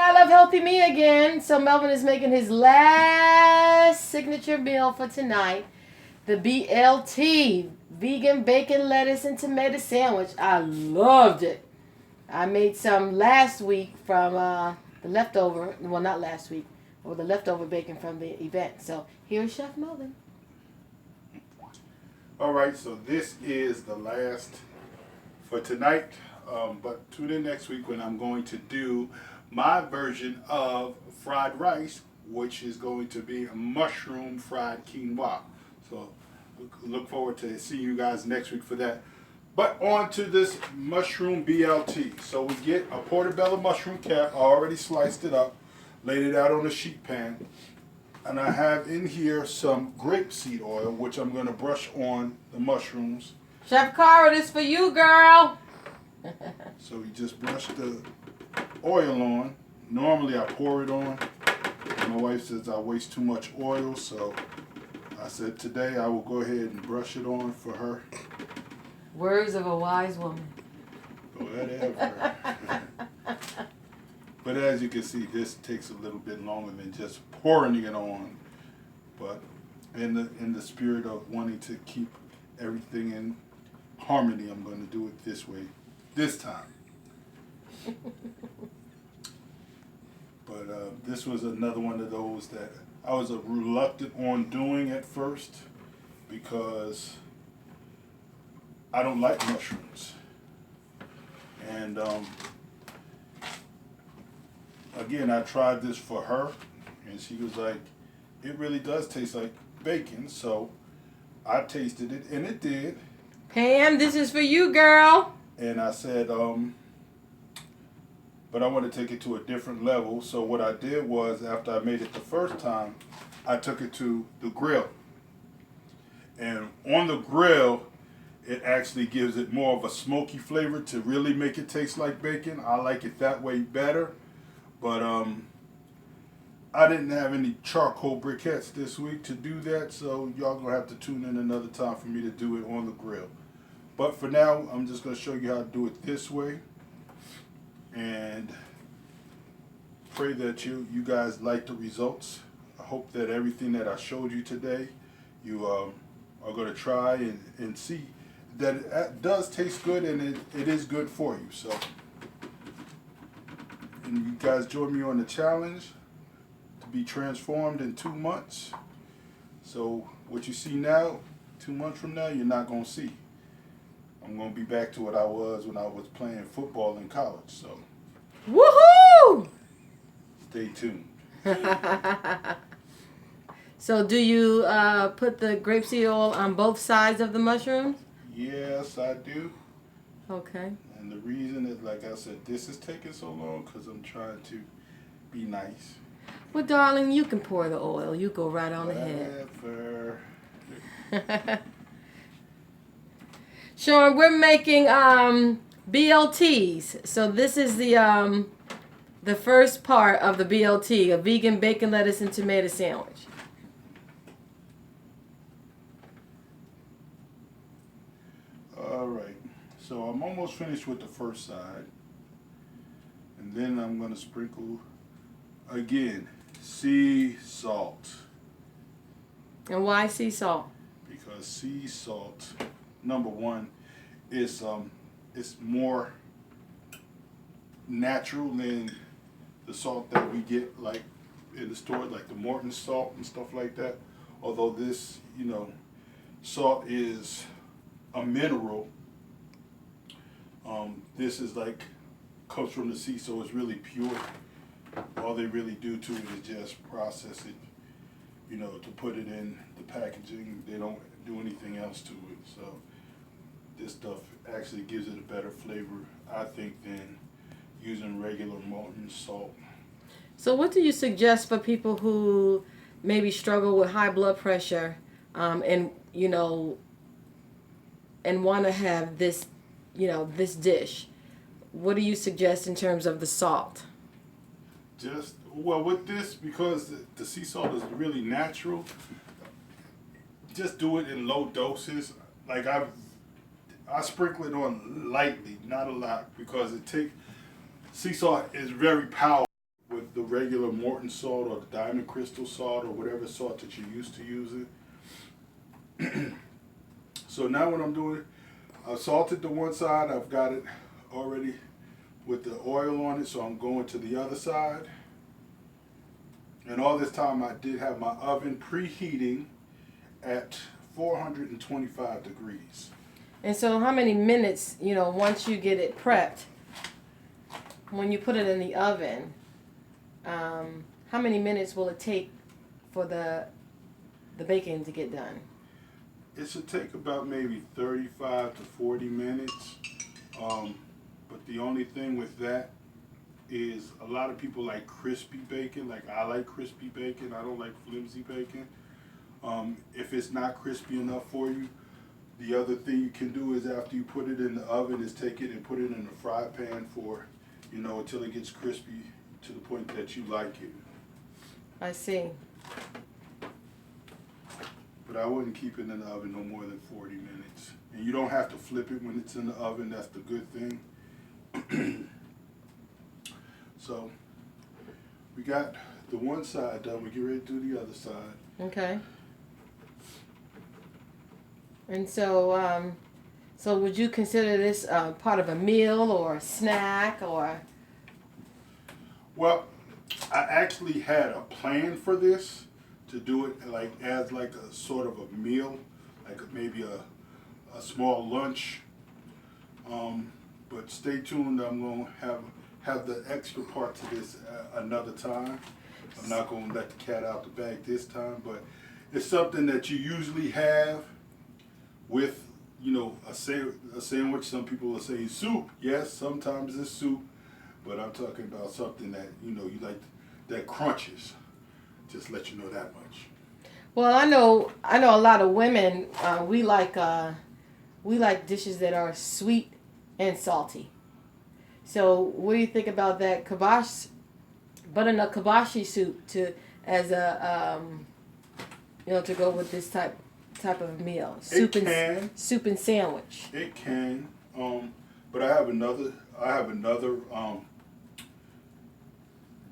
I love healthy me again. So Melvin is making his last signature meal for tonight. The BLT, vegan bacon, lettuce, and tomato sandwich. I loved it. I made some last week from the leftover, well, not last week, or the leftover bacon from the event. So here's Chef Melvin. All right, so this is the last for tonight, but tune in next week when I'm going to do my version of fried rice, which is going to be a mushroom fried quinoa. So look forward to seeing you guys next week for that. But on to this mushroom BLT. So we get a portobello mushroom cap. I already sliced it up, laid it out on a sheet pan. And I have in here some grapeseed oil, which I'm going to brush on the mushrooms. Chef Cara, this for you, girl. So we just brush the oil on. Normally I pour it on. My wife says I waste too much oil, so I said today I will go ahead and brush it on for her. Words of a wise woman. Whatever. But as you can see, this takes a little bit longer than just pouring it on. But in the spirit of wanting to keep everything in harmony, I'm going to do it this way, this time. But this was another one of those that I was reluctant on doing at first because I don't like mushrooms. And again, I tried this for her, and she was like, it really does taste like bacon. So I tasted it, and it did. Pam, this is for you, girl. And I said, but I want to take it to a different level. So what I did was, after I made it the first time, I took it to the grill. And on the grill, it actually gives it more of a smoky flavor to really make it taste like bacon. I like it that way better. But I didn't have any charcoal briquettes this week to do that, so y'all gonna have to tune in another time for me to do it on the grill. But for now, I'm just gonna show you how to do it this way, and pray that you guys like the results. I hope that everything that I showed you today, you are gonna try and see that it does taste good, and it is good for you. So, and you guys join me on the challenge to be transformed in 2 months. So what you see now, 2 months from now, you're not gonna see. I'm gonna be back to what I was when I was playing football in college. So, Woohoo! stay tuned. So do you put the grapeseed oil on both sides of the mushrooms? Yes, I do. Okay. And the reason is, like I said, this is taking so long because I'm trying to be nice. Well, darling, you can pour the oil. You go right on ahead. Whatever. Sean, we're making BLTs. So this is the first part of the BLT, a vegan bacon, lettuce, and tomato sandwich. All right. So I'm almost finished with the first side. And then I'm going to sprinkle, again, sea salt. And why sea salt? Because sea salt, number one, is it's more natural than the salt that we get like in the store, like the Morton salt and stuff like that. Although this, salt is a mineral. This is like comes from the sea, so it's really pure. All they really do to it is just process it, to put it in the packaging. They don't do anything else to it. So this stuff actually gives it a better flavor, I think, than using regular Morton salt. So what do you suggest for people who maybe struggle with high blood pressure and want to have this, this dish? What do you suggest in terms of the salt? Well, with this, because the sea salt is really natural, just do it in low doses. Like I sprinkle it on lightly, not a lot, because sea salt is very powerful with regular Morton salt or the diamond crystal salt or whatever salt that you're used to using. So now what I'm doing, I've salted the one side, I've got it already with the oil on it, so I'm going to the other side. And all this time I did have my oven preheating at 425 degrees. And so how many minutes, once you get it prepped, when you put it in the oven, how many minutes will it take for the bacon to get done? It should take about maybe 35 to 40 minutes. But the only thing with that is a lot of people like crispy bacon. Like I like crispy bacon. I don't like flimsy bacon. If it's not crispy enough for you, the other thing you can do is after you put it in the oven is take it and put it in a fry pan for, until it gets crispy to the point that you like it. I see. But I wouldn't keep it in the oven no more than 40 minutes. And you don't have to flip it when it's in the oven. That's the good thing. So we got the one side done. We get ready to do the other side. Okay. And so, so would you consider this part of a meal or a snack or? Well, I actually had a plan for this to do it as a sort of a meal, like maybe a small lunch. But stay tuned. I'm going to have the extra part to this another time. I'm not going to let the cat out the bag this time, but it's something that you usually have with, a sandwich. Some people will say soup. Yes, sometimes it's soup, but I'm talking about something that, you like that crunches. Just let you know that much. Well, I know a lot of women, we like dishes that are sweet and salty. So what do you think about that butternut kibashi soup to go with this type of meal? Soup and sandwich. It can, but I have another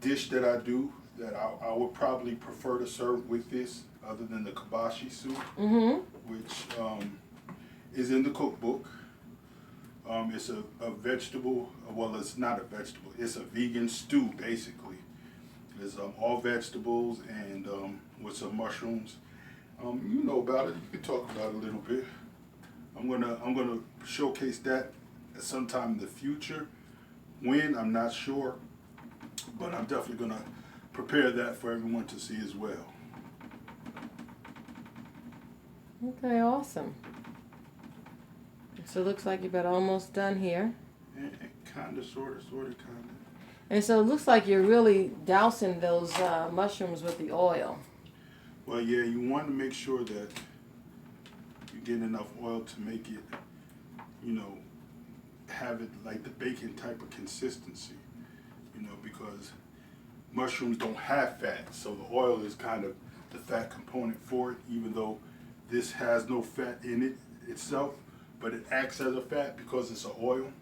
dish that I do that I would probably prefer to serve with this, other than the kibashi soup, which is in the cookbook. It's a vegetable. Well, it's not a vegetable. It's a vegan stew, basically. It's all vegetables and with some mushrooms. You know about it. You can talk about it a little bit. I'm gonna showcase that at some time in the future. When, I'm not sure, but I'm definitely gonna prepare that for everyone to see as well. Okay, awesome. So it looks like you're about almost done here. Kind of, sort of, kind of. And so it looks like you're really dousing those mushrooms with the oil. Well, yeah, you want to make sure that you get enough oil to make it, have it like the bacon type of consistency, because mushrooms don't have fat, so the oil is kind of the fat component for it, even though this has no fat in it itself, but it acts as a fat because it's an oil.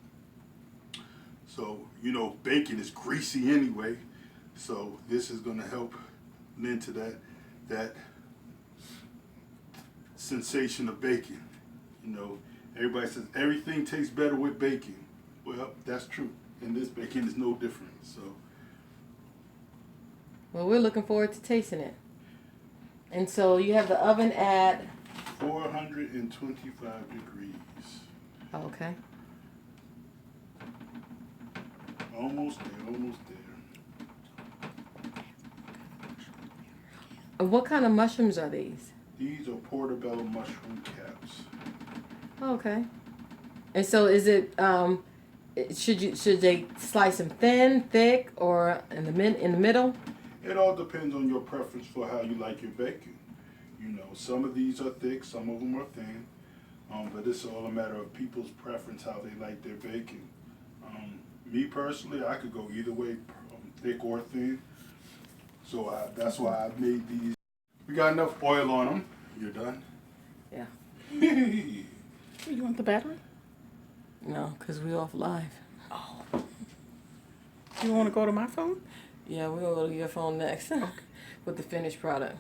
So, bacon is greasy anyway, so this is going to help lend to that sensation of bacon. Everybody says everything tastes better with bacon. Well, that's true, and this bacon is no different. So, well, we're looking forward to tasting it. And so you have the oven at 425 degrees. Okay. Almost there. And what kind of mushrooms are these? These are portobello mushroom caps. Okay. And so is it should they slice them thin, thick, or in the middle? It all depends on your preference for how you like your bacon. Some of these are thick, some of them are thin, but it's all a matter of people's preference how they like their bacon. Me personally, I could go either way, thick or thin. So that's why I made these. We got enough oil on them. You're done? Yeah. You want the battery? No, because we're off live. Oh. You want to go to my phone? Yeah, we're gonna go to your phone next with the finished product.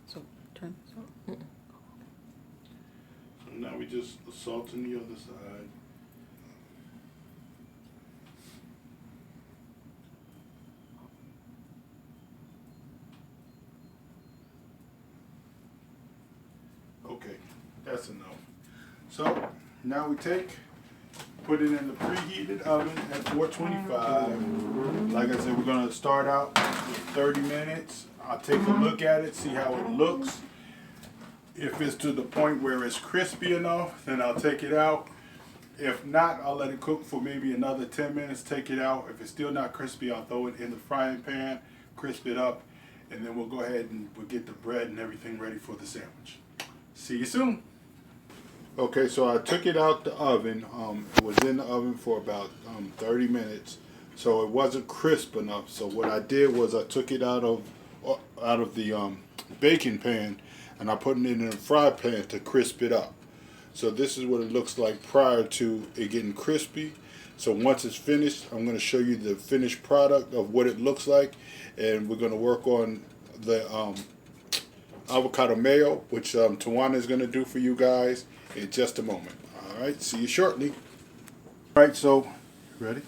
So turn this off. So now we just salting the other side. Okay, that's enough. So now we put it in the preheated oven at 425. Like I said, we're gonna start out with 30 minutes. I'll take a look at it, see how it looks. If it's to the point where it's crispy enough, then I'll take it out. If not, I'll let it cook for maybe another 10 minutes, take it out. If it's still not crispy, I'll throw it in the frying pan, crisp it up, and then we'll go ahead and we'll get the bread and everything ready for the sandwich. See you soon. Okay, so I took it out the oven. It was in the oven for about 30 minutes, so it wasn't crisp enough. So what I did was I took it out of the baking pan, and I put it in a fry pan to crisp it up. So this is what it looks like prior to it getting crispy. So once it's finished, I'm going to show you the finished product of what it looks like, and we're going to work on the avocado mayo, which Tawana is going to do for you guys in just a moment. All right, see you shortly. All right, so ready?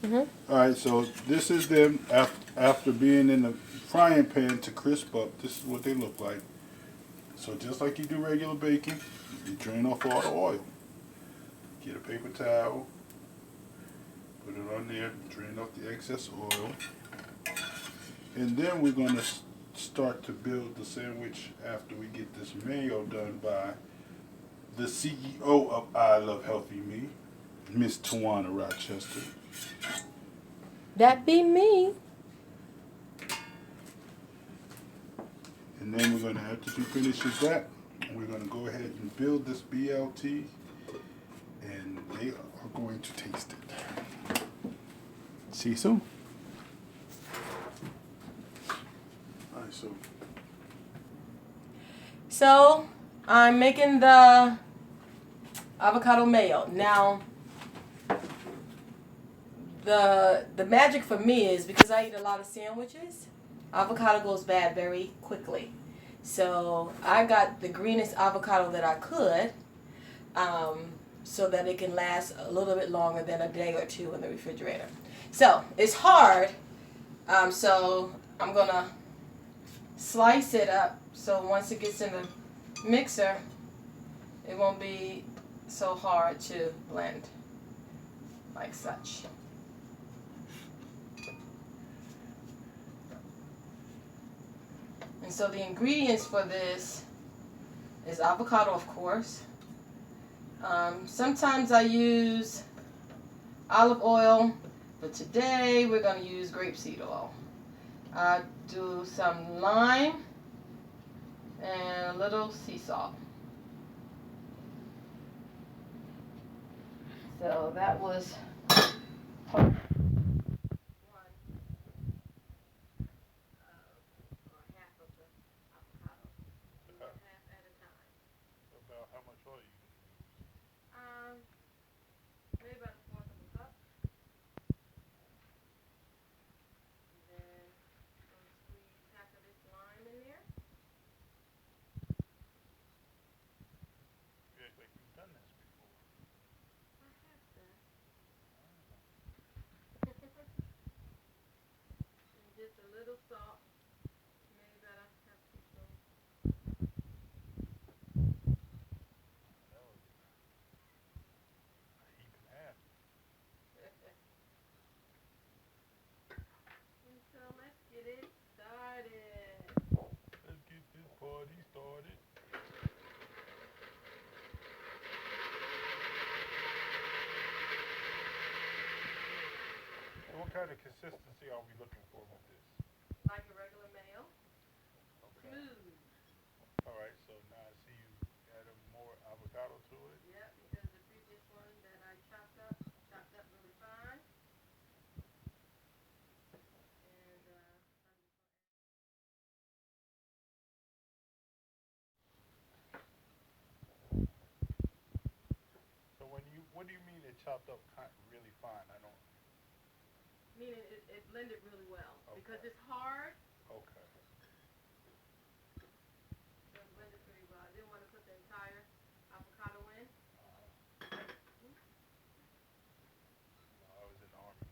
All right, so this is them after being in the frying pan to crisp up. This is what they look like. So just like you do regular baking, you drain off all the oil. Get a paper towel, put it on there, drain off the excess oil. And then we're going to start to build the sandwich after we get this mayo done by the CEO of I Love Healthy Me, Miss Tawana Rochester. That be me. And then we're going to, after she finishes that, we're going to go ahead and build this BLT, and they are going to taste it. See you soon. All right, So I'm making the avocado mayo. Now, the magic for me is because I eat a lot of sandwiches, avocado goes bad very quickly. So I got the greenest avocado that I could, so that it can last a little bit longer than a day or two in the refrigerator. So it's hard, so I'm gonna slice it up so once it gets in the mixer, it won't be so hard to blend like such. And so the ingredients for this is avocado, of course. Sometimes I use olive oil, but today we're going to use grapeseed oil. I do some lime and a little sea salt. So that was part one or half of the avocado. We do half at a time. about how much oil you can use? Maybe about a fourth of a cup. And then I'm going to squeeze half of this lime in there. You act like you've done this before. I have that. And just a little salt. Maybe about a half teaspoon. That was a heap and a half. And so let's get it started. Let's get this party started. So what kind of consistency are we looking for with this? Like a regular mayo. Okay. Smooth. All right, so now I see you added more avocado to it. Yep, because the previous one that I chopped up really fine. And So what do you mean it chopped up really fine? I don't. meaning it blended really well. Okay. Because it's hard, Okay. so it blended pretty well. I didn't want to put the entire avocado in. I was in the army.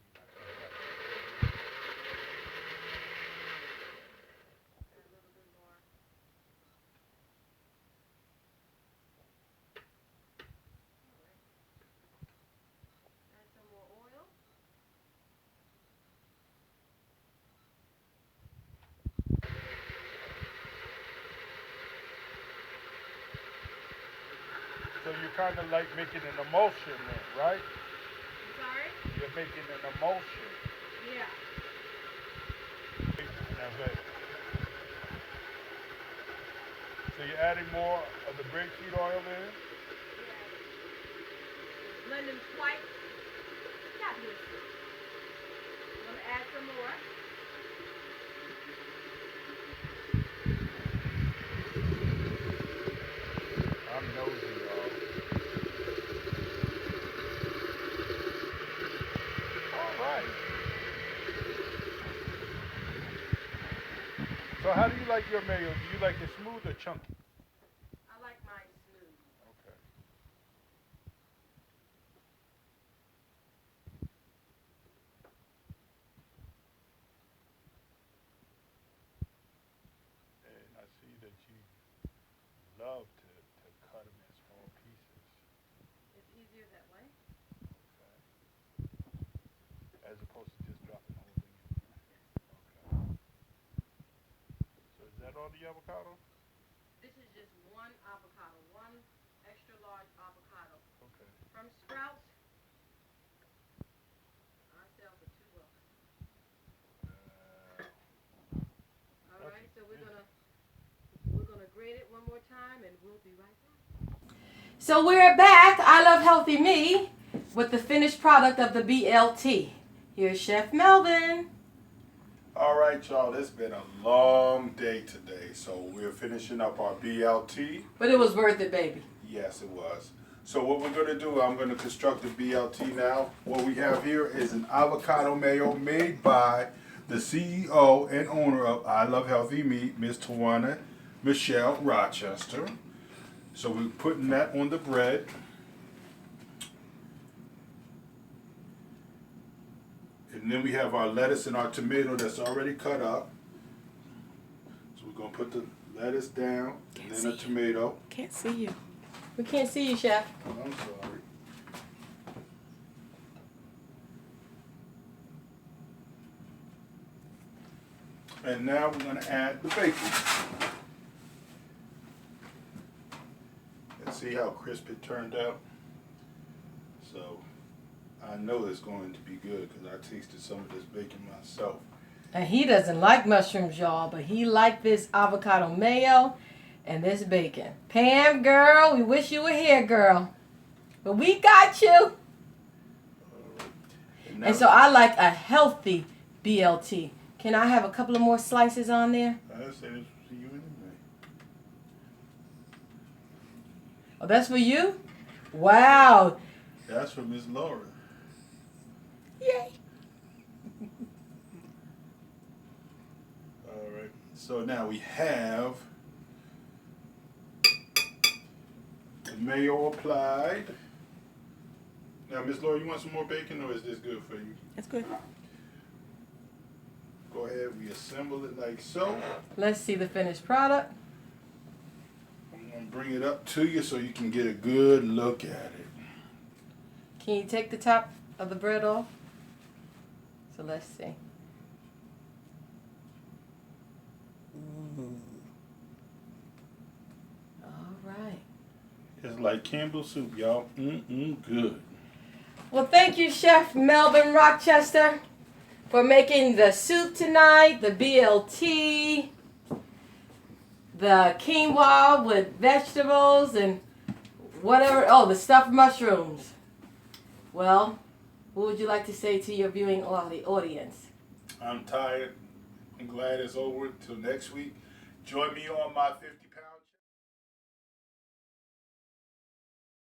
Add a little bit more. Alright. Add some more oil. So you're kind of like making an emulsion then, right? I'm sorry? You're making an emulsion. Yeah. That's it. So you're adding more of the grapeseed oil in? Yeah. It's blending quite fabulously. I'm going to add some more. I'm nosy, y'all. All right. So how do you like your mayo? Do you like it smooth or chunky? I like mine smooth. Okay. And I see that you love to cut them in small pieces. It's easier that way. Okay. As opposed to just dropping the whole thing in there. Okay. So is that all the avocado? This is just one avocado, one extra large avocado. Okay. From Sprouts, I sell for $2. All right, so we're gonna grate it one more time, and we'll be right back. So we're back. I Love Healthy Me with the finished product of the BLT. Here's Chef Melvin. All right, y'all. It's been a long day today, so we're finishing up our BLT. But it was worth it, baby. Yes, it was. So what we're going to do, I'm going to construct the BLT now. What we have here is an avocado mayo made by the CEO and owner of I Love Healthy Meat, Miss Tawana, Michelle Rochester. So we're putting that on the bread. And then we have our lettuce and our tomato that's already cut up. So we're going to put the lettuce down and then the tomato. Can't see you. We can't see you, Chef. I'm sorry. And now we're going to add the bacon. And see how crisp it turned out? So I know it's going to be good because I tasted some of this bacon myself. And he doesn't like mushrooms, y'all, but he liked this avocado mayo and this bacon. Pam, girl, we wish you were here, girl. But we got you. And so I like a healthy BLT. Can I have a couple of more slices on there? I said it's for you anyway. Oh, that's for you? Wow. That's for Miss Laura. Yay. All right. So now we have the mayo applied. Now, Miss Laura, you want some more bacon, or is this good for you? That's good. Go ahead, we assemble it like so. Let's see the finished product. I'm going to bring it up to you so you can get a good look at it. Can you take the top of the bread off? So let's see. All right. It's like Campbell's soup, y'all. Good. Well, thank you, Chef Melvin Rochester, for making the soup tonight, the BLT, the quinoa with vegetables and whatever. Oh, the stuffed mushrooms. Well, what would you like to say to your viewing audience? I'm tired. I'm glad it's over. Till next week. Join me on my 50.